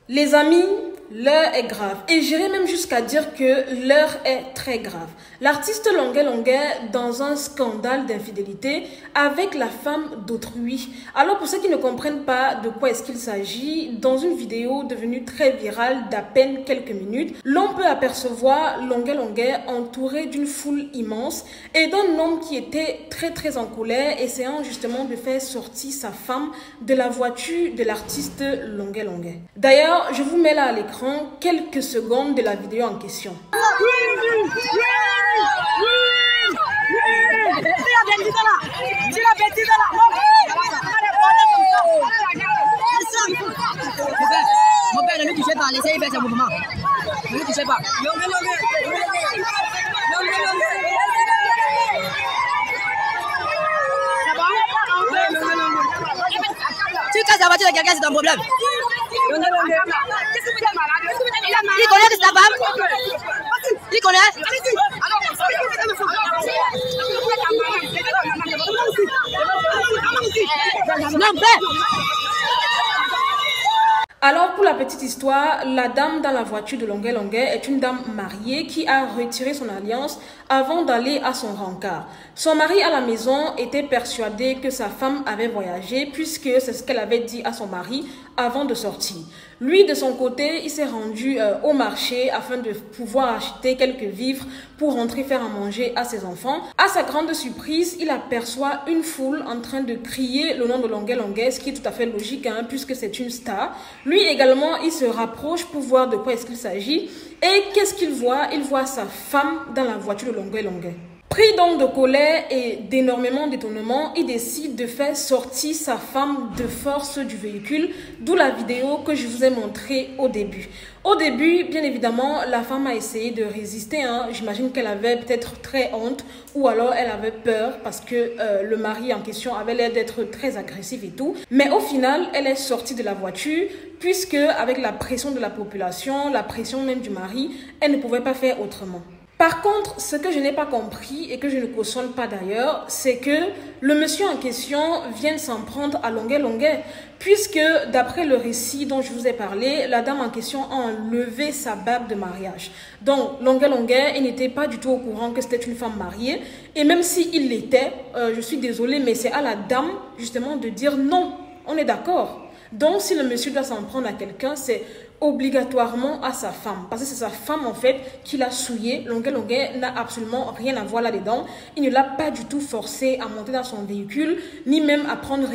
Les amis, l'heure est grave et j'irai même jusqu'à dire que l'heure est très grave. L'artiste Longuet Longuet dans un scandale d'infidélité avec la femme d'autrui. Alors pour ceux qui ne comprennent pas de quoi est-ce qu'il s'agit, dans une vidéo devenue très virale d'à peine quelques minutes, l'on peut apercevoir Longuet Longuet entouré d'une foule immense et d'un homme qui était très en colère, essayant justement de faire sortir sa femme de la voiture de l'artiste Longuet Longuet. D'ailleurs, je vous mets là à l'écran quelques secondes de la vidéo en question. Mon père, ne me touchez pas, laissez-y faire ce mouvement. Ne me touchez pas. Tu casses la voiture de quelqu'un, c'est ton problème. Il connaît que c'est ta femme? Il connaît? Non, père! Alors, pour la petite histoire, la dame dans la voiture de Longuet Longuet est une dame mariée qui a retiré son alliance avant d'aller à son rencard. Son mari à la maison était persuadé que sa femme avait voyagé puisque c'est ce qu'elle avait dit à son mari avant de sortir. Lui, de son côté, il s'est rendu au marché afin de pouvoir acheter quelques vivres pour rentrer faire à manger à ses enfants. À sa grande surprise, il aperçoit une foule en train de crier le nom de Longuet Longuet, ce qui est tout à fait logique puisque c'est une star. Lui également, il se rapproche pour voir de quoi est-ce qu'il s'agit. Et qu'est-ce qu'il voit? Il voit sa femme dans la voiture de Longuet Longuet. Pris donc de colère et d'énormément d'étonnement, il décide de faire sortir sa femme de force du véhicule, d'où la vidéo que je vous ai montrée au début. Au début, bien évidemment, la femme a essayé de résister. J'imagine qu'elle avait peut-être très honte ou alors elle avait peur parce que le mari en question avait l'air d'être très agressif et tout. Mais au final, elle est sortie de la voiture puisque avec la pression de la population, la pression même du mari, elle ne pouvait pas faire autrement. Par contre, ce que je n'ai pas compris et que je ne cautionne pas d'ailleurs, c'est que le monsieur en question vient s'en prendre à Longuet Longuet, puisque d'après le récit dont je vous ai parlé, la dame en question a enlevé sa bague de mariage. Donc, Longuet Longuet, il n'était pas du tout au courant que c'était une femme mariée, et même s'il l'était, je suis désolée, mais c'est à la dame justement de dire non, on est d'accord. Donc, si le monsieur doit s'en prendre à quelqu'un, c'est obligatoirement à sa femme. Parce que c'est sa femme, en fait, qui l'a souillé. Longuet Longuet n'a absolument rien à voir là-dedans. Il ne l'a pas du tout forcé à monter dans son véhicule, ni même à prendre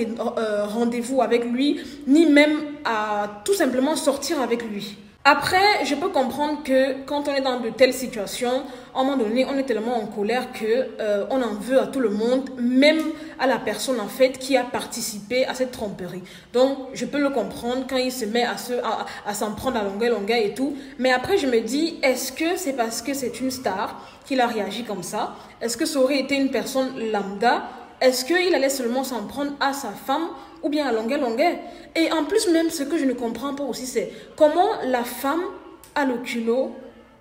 rendez-vous avec lui, ni même à tout simplement sortir avec lui. Après, je peux comprendre que quand on est dans de telles situations, à un moment donné, on est tellement en colère que on en veut à tout le monde, même à la personne en fait qui a participé à cette tromperie. Donc, je peux le comprendre quand il se met à s'en prendre à Longuet Longuet et tout. Mais après, je me dis, est-ce que c'est parce que c'est une star qu'il a réagi comme ça? Est-ce que ça aurait été une personne lambda? Est-ce qu'il allait seulement s'en prendre à sa femme ou bien à Longuet Longuet? Et en plus, même ce que je ne comprends pas aussi, c'est comment la femme a le culot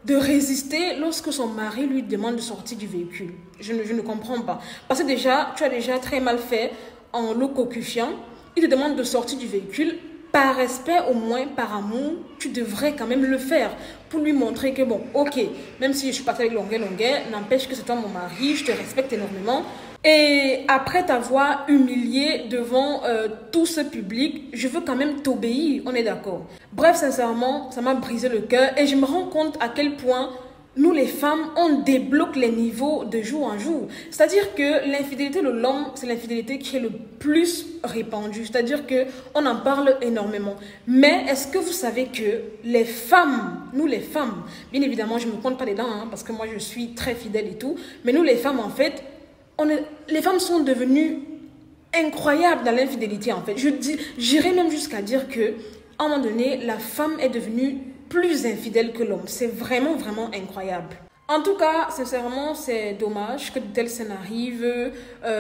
de résister lorsque son mari lui demande de sortir du véhicule. Je ne comprends pas. Parce que déjà, tu as déjà très mal fait en le cocufiant. Il te demande de sortir du véhicule. Par respect, au moins, par amour, tu devrais quand même le faire pour lui montrer que bon, ok, même si je suis partie avec Longuet Longuet, n'empêche que c'est toi mon mari, je te respecte énormément. Et après t'avoir humilié devant tout ce public, je veux quand même t'obéir, on est d'accord. Bref, sincèrement, ça m'a brisé le cœur et je me rends compte à quel point nous les femmes, on débloque les niveaux de jour en jour. C'est-à-dire que l'infidélité de l'homme, c'est l'infidélité qui est le plus répandue. C'est-à-dire qu'on en parle énormément. Mais est-ce que vous savez que les femmes, nous les femmes, bien évidemment, je ne me compte pas dedans parce que moi je suis très fidèle et tout, mais nous les femmes en fait, les femmes sont devenues incroyables dans l'infidélité en fait. J'irais même jusqu'à dire que à un moment donné, la femme est devenue plus infidèle que l'homme. C'est vraiment incroyable. En tout cas, sincèrement, c'est dommage que de telles scènes arrivent.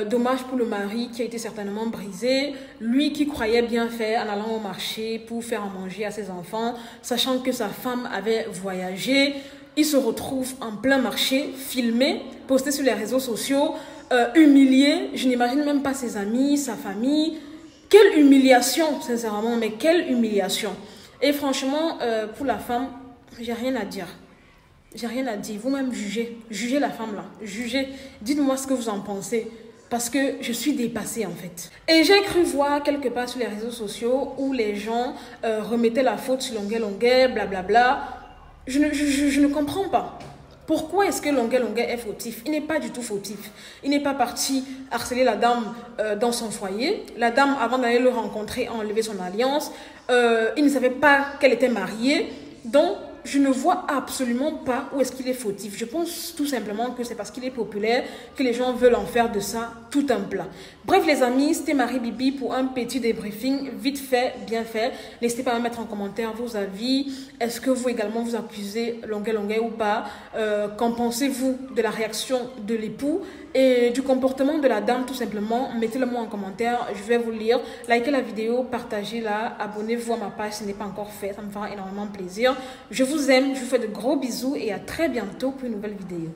Dommage pour le mari qui a été certainement brisé. Lui qui croyait bien faire en allant au marché pour faire à manger à ses enfants, sachant que sa femme avait voyagé. Il se retrouve en plein marché, filmé, posté sur les réseaux sociaux, humilié. Je n'imagine même pas ses amis, sa famille. Quelle humiliation, sincèrement, mais quelle humiliation. Et franchement, pour la femme, j'ai rien à dire. J'ai rien à dire. Vous-même jugez. Jugez la femme là. Jugez. Dites-moi ce que vous en pensez. Parce que je suis dépassée en fait. Et j'ai cru voir quelque part sur les réseaux sociaux où les gens remettaient la faute sur Longuet, blablabla. Je ne comprends pas. Pourquoi est-ce que Longuet est fautif? Il n'est pas du tout fautif. Il n'est pas parti harceler la dame dans son foyer. La dame, avant d'aller le rencontrer, a enlevé son alliance. Il ne savait pas qu'elle était mariée. Donc, je ne vois absolument pas où est-ce qu'il est fautif. Je pense tout simplement que c'est parce qu'il est populaire que les gens veulent en faire de ça tout un plat. Bref les amis, c'était Marie Bibi pour un petit débriefing vite fait, bien fait. N'hésitez pas à mettre en commentaire vos avis. Est-ce que vous également vous accusez Longuet ou pas? Qu'en pensez-vous de la réaction de l'époux et du comportement de la dame tout simplement? Mettez-le moi en commentaire, je vais vous lire. Likez la vidéo, partagez-la, abonnez-vous à ma page si ce n'est pas encore fait, ça me fera énormément plaisir. Je vous aime, je vous fais de gros bisous et à très bientôt pour une nouvelle vidéo.